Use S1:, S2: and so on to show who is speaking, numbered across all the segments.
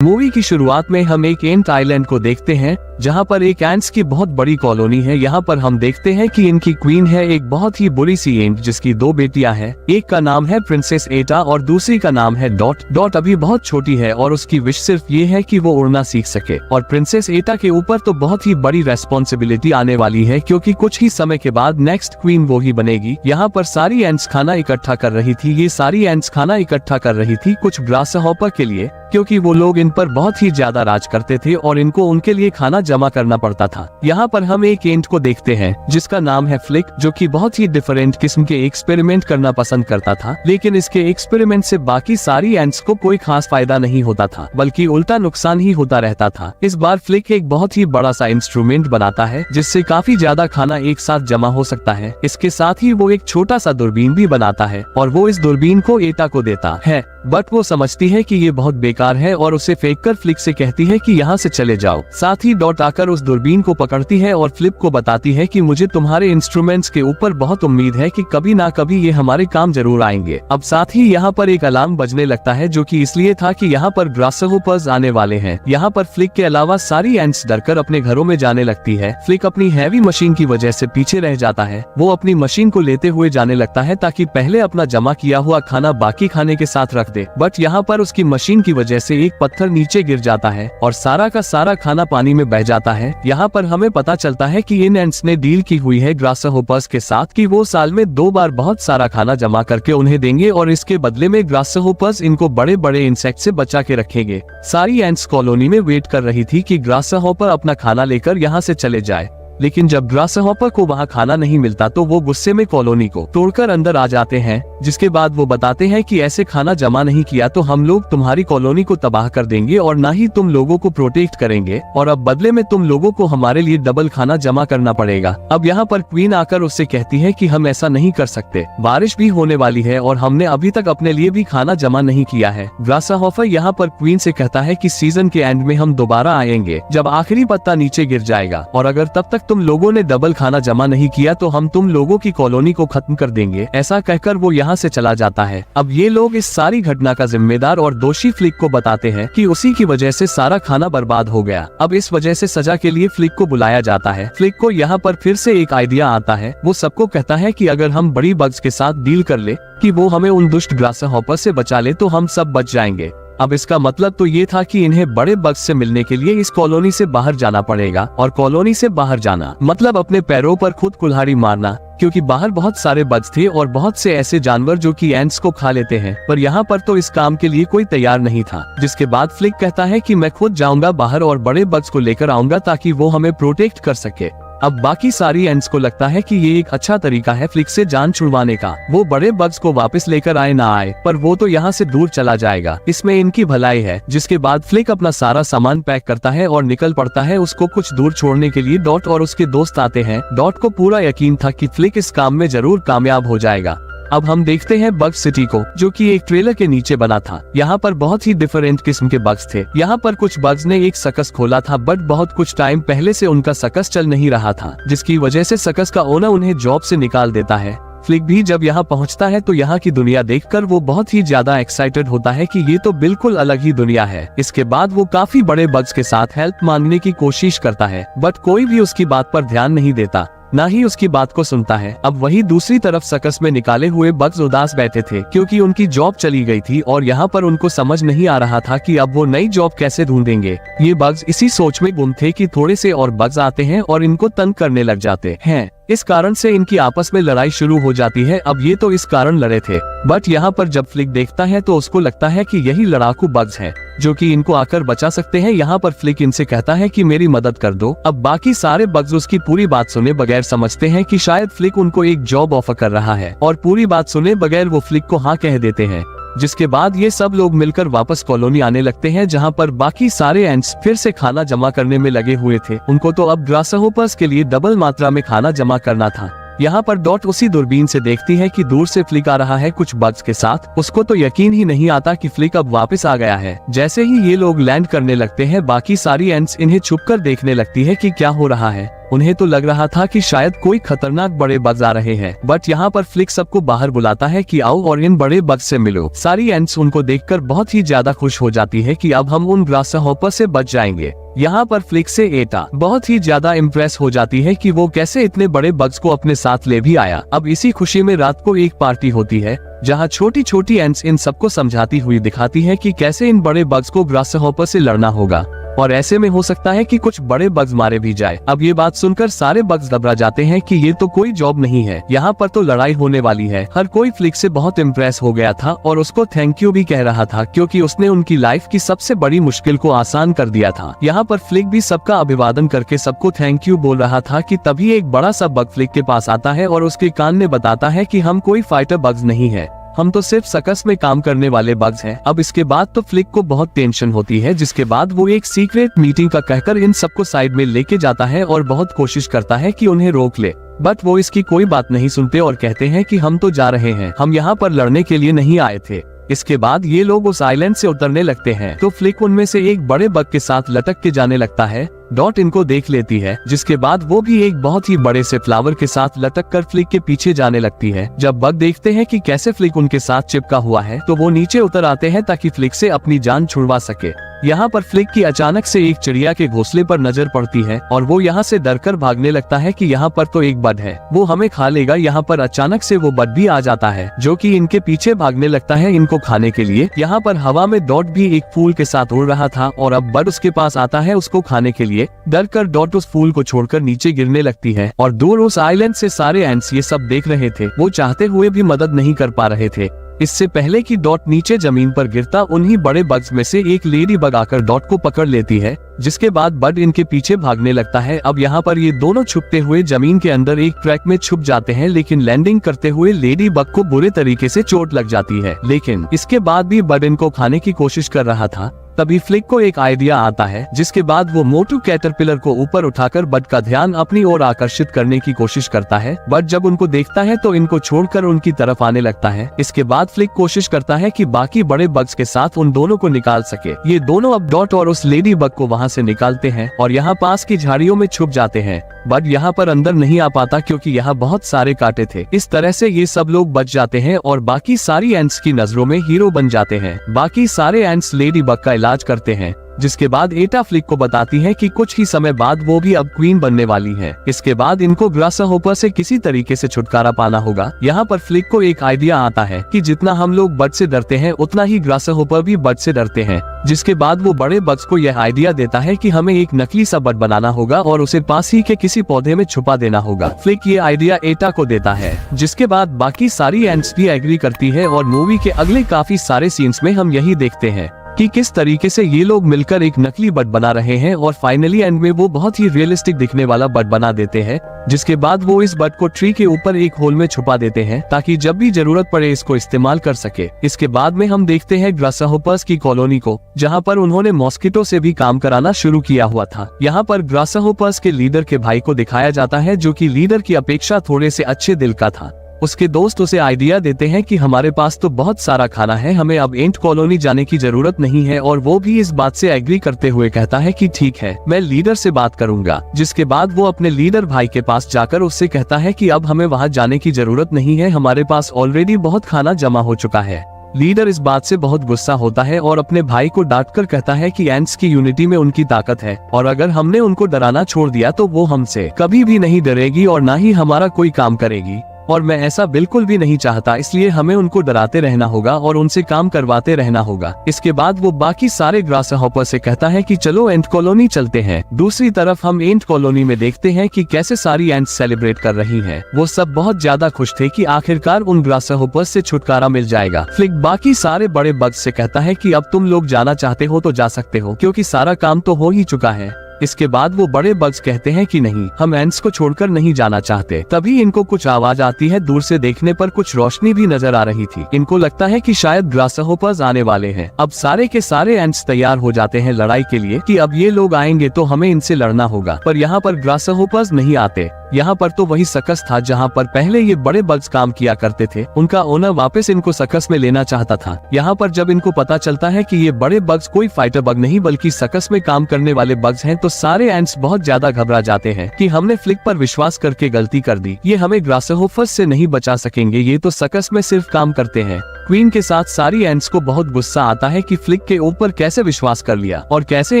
S1: Movie की शुरुआत में हम एक एंट आइलैंड को देखते हैं जहां पर एक एंट्स की बहुत बड़ी कॉलोनी है। यहाँ पर हम देखते हैं कि इनकी क्वीन है एक बहुत ही बुरी सी एंट जिसकी दो बेटियां हैं। एक का नाम है प्रिंसेस एटा और दूसरी का नाम है डॉट। डॉट अभी बहुत छोटी है और उसकी विश सिर्फ ये है कि वो उड़ना सीख सके। और प्रिंसेस एटा के ऊपर तो बहुत ही बड़ी रेस्पॉन्सिबिलिटी आने वाली है क्योंकि कुछ ही समय के बाद नेक्स्ट क्वीन वो ही बनेगी। यहाँ पर सारी एंट्स खाना इकट्ठा कर रही थी। ये सारी एंट्स खाना इकट्ठा कर रही थी कुछ ग्रासहॉपर के लिए, क्योंकि वो लोग इन पर बहुत ही ज्यादा राज करते थे और इनको उनके लिए खाना जमा करना पड़ता था। यहाँ पर हम एक एंट को देखते हैं जिसका नाम है फ्लिक, जो कि बहुत ही डिफरेंट किस्म के एक्सपेरिमेंट करना पसंद करता था। लेकिन इसके एक्सपेरिमेंट से बाकी सारी एंट्स को कोई खास फायदा नहीं होता था, बल्कि उल्टा नुकसान ही होता रहता था। इस बार फ्लिक एक बहुत ही बड़ा सा इंस्ट्रूमेंट बनाता है जिससे काफी ज्यादा खाना एक साथ जमा हो सकता है। इसके साथ ही वो एक छोटा सा दूरबीन भी बनाता है और वो इस दूरबीन को एटा को देता है, बट वो समझती है कि ये बहुत बेकार है और उसे फेंककर फ्लिक से कहती है कि यहाँ से चले जाओ। साथ ही डॉट आकर उस दूरबीन को पकड़ती है और फ्लिप को बताती है कि मुझे तुम्हारे इंस्ट्रूमेंट्स के ऊपर बहुत उम्मीद है कि कभी ना कभी ये हमारे काम जरूर आएंगे। अब साथ ही यहाँ पर एक अलार्म बजने लगता है जो कि इसलिए था कि यहाँ पर ग्रासहोपर्स आने वाले हैं। यहाँ पर फ्लिक के अलावा सारी एंट्स डरकर अपने घरों में जाने लगती है। फ्लिक अपनी हैवी मशीन की वजह से पीछे रह जाता है। वो अपनी मशीन को लेते हुए जाने लगता है ताकि पहले अपना जमा किया हुआ खाना बाकी खाने के साथ रख दे, बट यहाँ पर उसकी मशीन की वजह से एक पत्थर नीचे गिर जाता है और सारा का सारा खाना पानी में बह जाता है। यहाँ पर हमें पता चलता है कि इन एंट्स ने डील की हुई है ग्रासहोपर्स के साथ कि वो साल में 2 बार बहुत सारा खाना जमा करके उन्हें देंगे और इसके बदले में ग्रासहोपर्स इनको बड़े बड़े इंसेक्ट से बचा के रखेंगे। सारी एंट्स कॉलोनी में वेट कर रही थी कि ग्रासहोपर अपना खाना लेकर यहाँ से चले जाए, लेकिन जब ग्रासहॉपर को वहाँ खाना नहीं मिलता तो वो गुस्से में कॉलोनी को तोड़कर अंदर आ जाते हैं। जिसके बाद वो बताते हैं कि ऐसे खाना जमा नहीं किया तो हम लोग तुम्हारी कॉलोनी को तबाह कर देंगे और ना ही तुम लोगों को प्रोटेक्ट करेंगे, और अब बदले में तुम लोगों को हमारे लिए डबल खाना जमा करना पड़ेगा। अब यहाँ पर क्वीन आकर उससे कहती है कि हम ऐसा नहीं कर सकते, बारिश भी होने वाली है और हमने अभी तक अपने लिए भी खाना जमा नहीं किया है। ग्रासहॉपर यहाँ पर क्वीन से कहता है कि सीजन के एंड में हम दोबारा आएंगे जब आखिरी पत्ता नीचे गिर जाएगा, और अगर तब तक तुम लोगों ने डबल खाना जमा नहीं किया तो हम तुम लोगों की कॉलोनी को खत्म कर देंगे। ऐसा कहकर वो यहाँ से चला जाता है। अब ये लोग इस सारी घटना का जिम्मेदार और दोषी फ्लिक को बताते हैं कि उसी की वजह से सारा खाना बर्बाद हो गया। अब इस वजह से सजा के लिए फ्लिक को बुलाया जाता है। फ्लिक को यहाँ पर फिर से एक आइडिया आता है। वो सबको कहता है कि अगर हम बड़ी बग्स के साथ डील कर ले कि वो हमें उन दुष्ट ग्रासहॉपर से बचा ले तो हम सब बच जाएंगे। अब इसका मतलब तो ये था कि इन्हें बड़े बग्स से मिलने के लिए इस कॉलोनी से बाहर जाना पड़ेगा, और कॉलोनी से बाहर जाना मतलब अपने पैरों पर खुद कुल्हाड़ी मारना, क्योंकि बाहर बहुत सारे बग्स थे और बहुत से ऐसे जानवर जो कि एंट्स को खा लेते हैं। पर यहाँ पर तो इस काम के लिए कोई तैयार नहीं था। जिसके बाद फ्लिक कहता है कि मैं खुद जाऊंगा बाहर और बड़े बग्स को लेकर आऊंगा ताकि वो हमें प्रोटेक्ट कर सके। अब बाकी सारी एंट्स को लगता है कि ये एक अच्छा तरीका है फ्लिक से जान छुड़वाने का। वो बड़े बग्स को वापस लेकर आए ना आए, पर वो तो यहाँ से दूर चला जाएगा, इसमें इनकी भलाई है। जिसके बाद फ्लिक अपना सारा सामान पैक करता है और निकल पड़ता है उसको कुछ दूर छोड़ने के लिए। डॉट और उसके दोस्त आते हैं। डॉट को पूरा यकीन था कि फ्लिक इस काम में जरूर कामयाब हो जाएगा। अब हम देखते हैं बग सिटी को, जो कि एक ट्रेलर के नीचे बना था। यहाँ पर बहुत ही डिफरेंट किस्म के बग्स थे। यहाँ पर कुछ बग्स ने एक सर्कस खोला था, बट बहुत कुछ टाइम पहले से उनका सर्कस चल नहीं रहा था, जिसकी वजह से सर्कस का ओनर उन्हें जॉब से निकाल देता है। फ्लिक भी जब यहाँ पहुँचता है तो यहाँ की दुनिया देखकर वो बहुत ही ज्यादा एक्साइटेड होता है कि ये तो बिल्कुल अलग ही दुनिया है। इसके बाद वो काफी बड़े बग्स के साथ हेल्प मांगने की कोशिश करता है, बट कोई भी उसकी बात पर ध्यान नहीं देता, ना ही उसकी बात को सुनता है। अब वही दूसरी तरफ सर्कस में निकाले हुए बग्स उदास बैठे थे क्योंकि उनकी जॉब चली गई थी और यहाँ पर उनको समझ नहीं आ रहा था कि अब वो नई जॉब कैसे ढूंढेंगे। ये बग्स इसी सोच में गुम थे कि थोड़े से और बग्स आते हैं और इनको तंग करने लग जाते हैं। इस कारण से इनकी आपस में लड़ाई शुरू हो जाती है। अब ये तो इस कारण लड़े थे, बट यहाँ पर जब फ्लिक देखता है तो उसको लगता है कि यही लड़ाकू बग्स हैं जो कि इनको आकर बचा सकते हैं। यहाँ पर फ्लिक इनसे कहता है कि मेरी मदद कर दो। अब बाकी सारे बग्स उसकी पूरी बात सुने बगैर समझते हैं कि शायद फ्लिक उनको एक जॉब ऑफर कर रहा है, और पूरी बात सुने बगैर वो फ्लिक को हाँ कह देते हैं। जिसके बाद ये सब लोग मिलकर वापस कॉलोनी आने लगते हैं, जहाँ पर बाकी सारे एंट्स फिर से खाना जमा करने में लगे हुए थे। उनको तो अब ग्रासहोपर्स के लिए डबल मात्रा में खाना जमा करना था। यहाँ पर डॉट उसी दूरबीन से देखती है कि दूर से फ्लिक आ रहा है कुछ बग्स के साथ। उसको तो यकीन ही नहीं आता कि फ्लिक अब वापस आ गया है। जैसे ही ये लोग लैंड करने लगते हैं, बाकी सारी एंट्स इन्हें छुपकर देखने लगती है कि क्या हो रहा है। उन्हें तो लग रहा था कि शायद कोई खतरनाक बड़े बग्स आ रहे हैं, बट यहाँ पर फ्लिक सबको बाहर बुलाता है कि आओ और इन बड़े बग्स से मिलो। सारी एंट्स उनको देखकर बहुत ही ज्यादा खुश हो जाती है कि अब हम उन ग्रासहॉपर से बच जाएंगे। यहाँ पर फ्लिक से एटा बहुत ही ज्यादा इम्प्रेस हो जाती है कि वो कैसे इतने बड़े बग्स को अपने साथ ले भी आया। अब इसी खुशी में रात को एक पार्टी होती है जहाँ छोटी छोटी एंट्स इन सबको समझाती हुई दिखाती है कि कैसे इन बड़े बग्स को ग्रासहॉपर से लड़ना होगा और ऐसे में हो सकता है कि कुछ बड़े बग्स मारे भी जाए। अब ये बात सुनकर सारे बग्स घबरा जाते हैं कि ये तो कोई जॉब नहीं है, यहाँ पर तो लड़ाई होने वाली है। हर कोई फ्लिक से बहुत इम्प्रेस हो गया था और उसको थैंक यू भी कह रहा था क्योंकि उसने उनकी लाइफ की सबसे बड़ी मुश्किल को आसान कर दिया था। यहाँ पर फ्लिक भी सबका अभिवादन करके सबको थैंक यू बोल रहा था कि तभी एक बड़ा सा बग फ्लिक के पास आता है और उसके कान में बताता है कि हम कोई फाइटर बग्स नहीं है, हम तो सिर्फ सर्कस में काम करने वाले बग्स हैं। अब इसके बाद तो फ्लिक को बहुत टेंशन होती है, जिसके बाद वो एक सीक्रेट मीटिंग का कहकर इन सबको साइड में लेके जाता है और बहुत कोशिश करता है कि उन्हें रोक ले, बट वो इसकी कोई बात नहीं सुनते और कहते हैं कि हम तो जा रहे हैं, हम यहाँ पर लड़ने के लिए नहीं आए थे। इसके बाद ये लोग उस आइलैंड से उतरने लगते हैं तो फ्लिक उनमें से एक बड़े बग के साथ लटक के जाने लगता है। डॉट इनको देख लेती है, जिसके बाद वो भी एक बहुत ही बड़े से फ्लावर के साथ लटक कर फ्लिक के पीछे जाने लगती है। जब बग देखते हैं कि कैसे फ्लिक उनके साथ चिपका हुआ है तो वो नीचे उतर आते हैं ताकि फ्लिक से अपनी जान छुड़वा सके। यहाँ पर फ्लिक की अचानक से एक चिड़िया के घोंसले पर नजर पड़ती है और वो यहाँ से डरकर भागने लगता है कि यहाँ पर तो एक बर्ड है, वो हमें खा लेगा। यहाँ पर अचानक से वो बर्ड भी आ जाता है जो कि इनके पीछे भागने लगता है इनको खाने के लिए। यहाँ पर हवा में डॉट भी एक फूल के साथ उड़ रहा था और अब बर्ड उसके पास आता है उसको खाने के लिए। डर कर डॉट उस फूल को छोड़कर नीचे गिरने लगती है और दूर उस आइलैंड से सारे एंट्स ये सब देख रहे थे। वो चाहते हुए भी मदद नहीं कर पा रहे थे। इससे पहले कि डॉट नीचे जमीन पर गिरता, उन्हीं बड़े बग्स में से एक लेडी बग आकर डॉट को पकड़ लेती है, जिसके बाद बर्ड इनके पीछे भागने लगता है। अब यहाँ पर ये दोनों छुपते हुए जमीन के अंदर एक ट्रैक में छुप जाते हैं, लेकिन लैंडिंग करते हुए लेडी बग को बुरे तरीके से चोट लग जाती है। लेकिन इसके बाद भी बर्ड इनको खाने की कोशिश कर रहा था। तभी फ्लिक को एक आइडिया आता है, जिसके बाद वो मोटू कैटरपिलर को ऊपर उठाकर बर्ड का ध्यान अपनी ओर आकर्षित करने की कोशिश करता है। बर्ड जब उनको देखता है तो इनको छोड़कर उनकी तरफ आने लगता है। इसके बाद फ्लिक कोशिश करता है कि बाकी बड़े बग्स के साथ उन दोनों को निकाल सके। ये दोनों अब डॉट और उस लेडी बग को वहाँ से निकालते हैं और यहाँ पास की झाड़ियों में छुप जाते हैं। बट यहाँ पर अंदर नहीं आ पाता क्योंकि यहाँ बहुत सारे कांटे थे। इस तरह से ये सब लोग बच जाते हैं और बाकी सारी एंट्स की नजरों में हीरो बन जाते हैं। बाकी सारे एंट्स लेडी बग का इलाज करते हैं, जिसके बाद एटा फ्लिक को बताती है कि कुछ ही समय बाद वो भी अब क्वीन बनने वाली है। इसके बाद इनको ग्रासहॉपर से किसी तरीके से छुटकारा पाना होगा। यहाँ पर फ्लिक को एक आइडिया आता है कि जितना हम लोग बर्ड से डरते हैं उतना ही ग्रासहॉपर भी बर्ड से डरते हैं। जिसके बाद वो बड़े बग्स को यह आइडिया देता है कि हमें एक नकली सा बर्ड बनाना होगा और उसे पास ही के किसी पौधे में छुपा देना होगा। फ्लिक ये आइडिया एटा को देता है, जिसके बाद बाकी सारी एंट्स भी एग्री करती है और मूवी के अगले काफी सारे सीन्स में हम यही देखते हैं कि किस तरीके से ये लोग मिलकर एक नकली बर्ड बना रहे हैं और फाइनली एंड में वो बहुत ही रियलिस्टिक दिखने वाला बर्ड बना देते हैं। जिसके बाद वो इस बर्ड को ट्री के ऊपर एक होल में छुपा देते हैं ताकि जब भी जरूरत पड़े इसको इस्तेमाल कर सके। इसके बाद में हम देखते हैं ग्रासहॉपर्स की कॉलोनी को, जहाँ पर उन्होंने मॉस्किटो से भी काम कराना शुरू किया हुआ था। यहाँ पर ग्रासहॉपर्स के लीडर के भाई को दिखाया जाता है, जो कि लीडर की अपेक्षा थोड़े से अच्छे दिल का था। उसके दोस्त उसे आइडिया देते हैं कि हमारे पास तो बहुत सारा खाना है, हमें अब एंट कॉलोनी जाने की जरूरत नहीं है, और वो भी इस बात से एग्री करते हुए कहता है कि ठीक है, मैं लीडर से बात करूंगा। जिसके बाद वो अपने लीडर भाई के पास जाकर उससे कहता है कि अब हमें वहाँ जाने की जरूरत नहीं है, हमारे पास ऑलरेडी बहुत खाना जमा हो चुका है। लीडर इस बात से बहुत गुस्सा होता है और अपने भाई को डांट कर कहता है कि एंट्स की यूनिटी में उनकी ताकत है और अगर हमने उनको डराना छोड़ दिया तो वो हमसे कभी भी नहीं डरेगी और ना ही हमारा कोई काम करेगी, और मैं ऐसा बिल्कुल भी नहीं चाहता, इसलिए हमें उनको डराते रहना होगा और उनसे काम करवाते रहना होगा। इसके बाद वो बाकी सारे ग्रासहॉपर से कहता है कि चलो एंट कॉलोनी चलते हैं। दूसरी तरफ हम एंट कॉलोनी में देखते हैं कि कैसे सारी एंट्स सेलिब्रेट कर रही हैं। वो सब बहुत ज्यादा खुश थे कि आखिरकार उन ग्रासहॉपर से छुटकारा मिल जाएगा। फ्लिक बाकी सारे बड़े बग्स से कहता है कि अब तुम लोग जाना चाहते हो तो जा सकते हो, क्योंकि सारा काम तो हो ही चुका है। इसके बाद वो बड़े बग्स कहते हैं कि नहीं, हम एंट्स को छोड़कर नहीं जाना चाहते। तभी इनको कुछ आवाज आती है। दूर से देखने पर कुछ रोशनी भी नजर आ रही थी। इनको लगता है कि शायद ग्रासहोपर्स आने वाले हैं। अब सारे के सारे एंट्स तैयार हो जाते हैं लड़ाई के लिए कि अब ये लोग आएंगे तो हमें इनसे लड़ना होगा। पर यहाँ पर ग्रासहोपर्स नहीं आते। यहाँ पर तो वही सर्कस था जहाँ पर पहले ये बड़े बग्स काम किया करते थे। उनका ओनर वापस इनको सर्कस में लेना चाहता था। यहाँ पर जब इनको पता चलता है कि ये बड़े बग्स कोई फाइटर बग नहीं बल्कि सर्कस में काम करने वाले बग्स हैं, तो सारे एंट्स बहुत ज्यादा घबरा जाते हैं कि हमने फ्लिक पर विश्वास करके गलती कर दी। ये हमें ग्रासहोपर्स से नहीं बचा सकेंगे, ये तो सर्कस में सिर्फ काम करते हैं। क्वीन के साथ सारी एंट्स को बहुत गुस्सा आता है कि फ्लिक के ऊपर कैसे विश्वास कर लिया और कैसे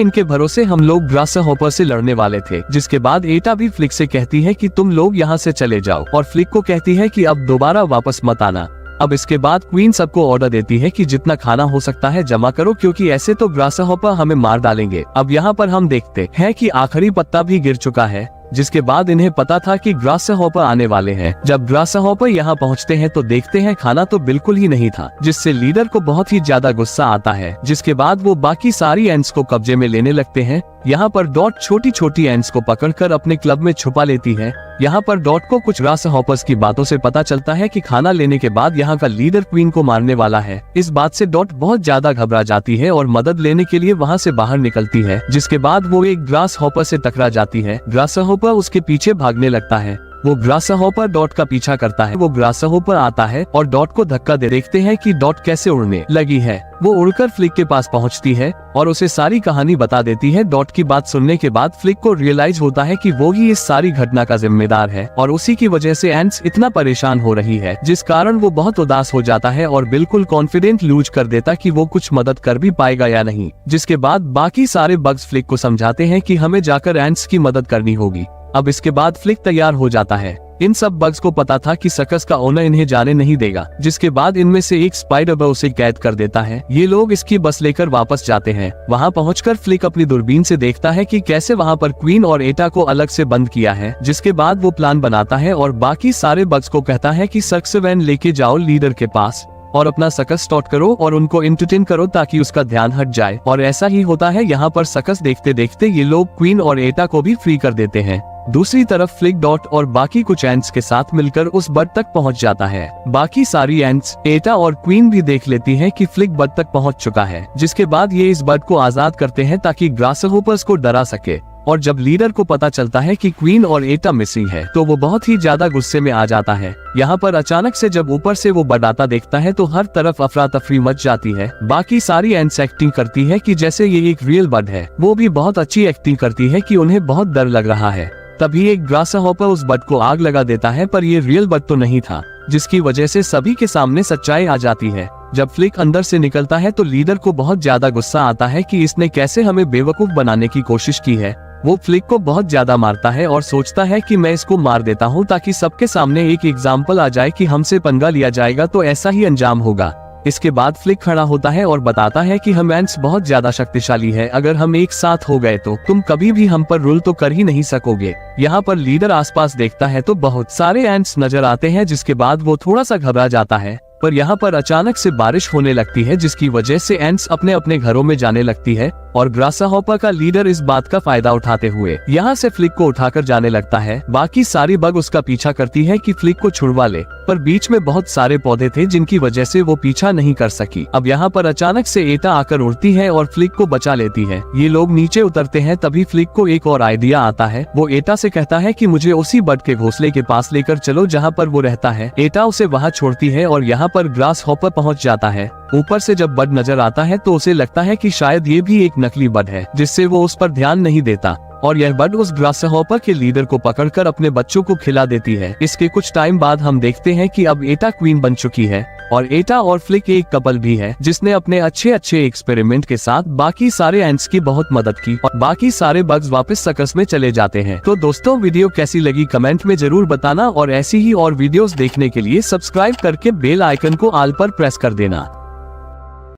S1: इनके भरोसे हम लोग ग्रासहोपर से लड़ने वाले थे। जिसके बाद एटा भी फ्लिक से कहती है कि तुम लोग यहाँ से चले जाओ और फ्लिक को कहती है कि अब दोबारा वापस मत आना। अब इसके बाद क्वीन सबको ऑर्डर देती है कि जितना खाना हो सकता है जमा करो, क्योंकि ऐसे तो ग्रासहोपर हमें मार डालेंगे। अब यहाँ पर हम देखते हैं कि आखिरी पत्ता भी गिर चुका है, जिसके बाद इन्हें पता था कि ग्रासहोपर आने वाले हैं। जब ग्रासहोपर यहाँ पहुँचते हैं तो देखते हैं खाना तो बिल्कुल ही नहीं था, जिससे लीडर को बहुत ही ज्यादा गुस्सा आता है। जिसके बाद वो बाकी सारी एंट्स को कब्जे में लेने लगते हैं। यहाँ पर डॉट छोटी छोटी एंट्स को पकड़कर अपने क्लब में छुपा लेती है। यहाँ पर डॉट को कुछ ग्रासहोपर्स की बातों से पता चलता है कि खाना लेने के बाद यहाँ का लीडर क्वीन को मारने वाला है। इस बात से डॉट बहुत ज्यादा घबरा जाती है और मदद लेने के लिए वहाँ से बाहर निकलती है। जिसके बाद वो एक ग्रासहोपर से टकरा जाती है। ग्रासहोपर उसके पीछे भागने लगता है। वो ग्रासहोपर डॉट का पीछा करता है। वो ग्रासहोपर आता है और डॉट को धक्का दे। देखते हैं कि डॉट कैसे उड़ने लगी है। वो उड़कर फ्लिक के पास पहुंचती है और उसे सारी कहानी बता देती है। डॉट की बात सुनने के बाद फ्लिक को रियलाइज होता है कि वो ही इस सारी घटना का जिम्मेदार है और उसी की वजह से एंट्स इतना परेशान हो रही है, जिस कारण वो बहुत उदास हो जाता है और बिल्कुल कॉन्फिडेंट लूज कर देता कि वो कुछ मदद कर भी पाएगा या नहीं। जिसके बाद बाकी सारे बग्स फ्लिक को समझाते हैं कि हमें जाकर एंट्स की मदद करनी होगी। अब इसके बाद फ्लिक तैयार हो जाता है। इन सब बग्स को पता था कि सर्कस का ओनर इन्हें जाने नहीं देगा। जिसके बाद इनमें से एक स्पाइडर बग उसे कैद कर देता है। ये लोग इसकी बस लेकर वापस जाते हैं। वहाँ पहुंचकर फ्लिक अपनी दूरबीन से देखता है कि कैसे वहाँ पर क्वीन और एटा को अलग से बंद किया है। जिसके बाद वो प्लान बनाता है और बाकी सारे बग्स को कहता है कि सर्कस वैन लेके जाओ लीडर के पास और अपना सर्कस स्टार्ट करो और उनको एंटरटेन करो ताकि उसका ध्यान हट जाए। और ऐसा ही होता है। यहाँ पर सर्कस देखते देखते ये लोग क्वीन और एटा को भी फ्री कर देते हैं। दूसरी तरफ फ्लिक डॉट और बाकी कुछ एंट्स के साथ मिलकर उस बर्ड तक पहुंच जाता है। बाकी सारी एंट्स, एटा और क्वीन भी देख लेती हैं कि फ्लिक बर्ड तक पहुंच चुका है। जिसके बाद ये इस बर्ड को आजाद करते हैं ताकि ग्रासहोपर्स को डरा सके। और जब लीडर को पता चलता है कि क्वीन और एटा मिसिंग है तो वो बहुत ही ज्यादा गुस्से में आ जाता है। यहाँ पर अचानक से जब ऊपर से वो बर्ड आता देखता है तो हर तरफ अफरा तफरी मच जाती है। बाकी सारी एंट्स एक्टिंग करती है कि जैसे ये एक रियल बर्ड है। वो भी बहुत अच्छी एक्टिंग करती है कि उन्हें बहुत डर लग रहा है। तभी एक ग्रासहोपर उस बर्ड को आग लगा देता है, पर ये रियल बर्ड तो नहीं था, जिसकी वजह से सभी के सामने सच्चाई आ जाती है। जब फ्लिक अंदर से निकलता है तो लीडर को बहुत ज्यादा गुस्सा आता है कि इसने कैसे हमें बेवकूफ बनाने की कोशिश की है। वो फ्लिक को बहुत ज्यादा मारता है और सोचता है कि मैं इसको मार देता हूँ ताकि सबके सामने एक एग्जाम्पल आ जाए कि हमसे पंगा लिया जाएगा तो ऐसा ही अंजाम होगा। इसके बाद फ्लिक खड़ा होता है और बताता है कि हम एंट्स बहुत ज्यादा शक्तिशाली है, अगर हम एक साथ हो गए तो तुम कभी भी हम पर रूल तो कर ही नहीं सकोगे। यहाँ पर लीडर आसपास देखता है तो बहुत सारे एंट्स नजर आते हैं। जिसके बाद वो थोड़ा सा घबरा जाता है। पर यहाँ पर अचानक से बारिश होने लगती है, जिसकी वजह से एंट्स अपने अपने घरों में जाने लगती है और ग्रासहोपर का लीडर इस बात का फायदा उठाते हुए यहाँ से फ्लिक को उठाकर जाने लगता है। बाकी सारी बग उसका पीछा करती है कि फ्लिक को छुड़वा ले, पर बीच में बहुत सारे पौधे थे जिनकी वजह से वो पीछा नहीं कर सकी। अब यहाँ पर अचानक से एटा आकर उड़ती है और फ्लिक को बचा लेती है। ये लोग नीचे उतरते हैं। तभी फ्लिक को एक और आइडिया आता है। वो एटा से कहता है कि मुझे उसी बर्ड के घोंसले के पास लेकर चलो जहाँ पर वो रहता है। एटा उसे वहाँ छोड़ती है और यहाँ पर ग्रासहोपर पहुँच जाता है। ऊपर से जब बर्ड नजर आता है तो उसे लगता है कि शायद ये भी एक नकली बर्ड है, जिससे वो उस पर ध्यान नहीं देता और यह बर्ड उस ग्रासहोपर के लीडर को पकड़कर अपने बच्चों को खिला देती है। इसके कुछ टाइम बाद हम देखते हैं कि अब एटा क्वीन बन चुकी है और एटा और फ्लिक एक कपल भी है, जिसने अपने अच्छे अच्छे एक्सपेरिमेंट के साथ बाकी सारे एंट्स की बहुत मदद की और बाकी सारे बग्स वापस सर्कस में चले जाते हैं। तो दोस्तों, वीडियो कैसी लगी कमेंट में जरूर बताना और ऐसी ही और वीडियोस देखने के लिए सब्सक्राइब करके बेल आइकन को ऑल पर प्रेस कर देना।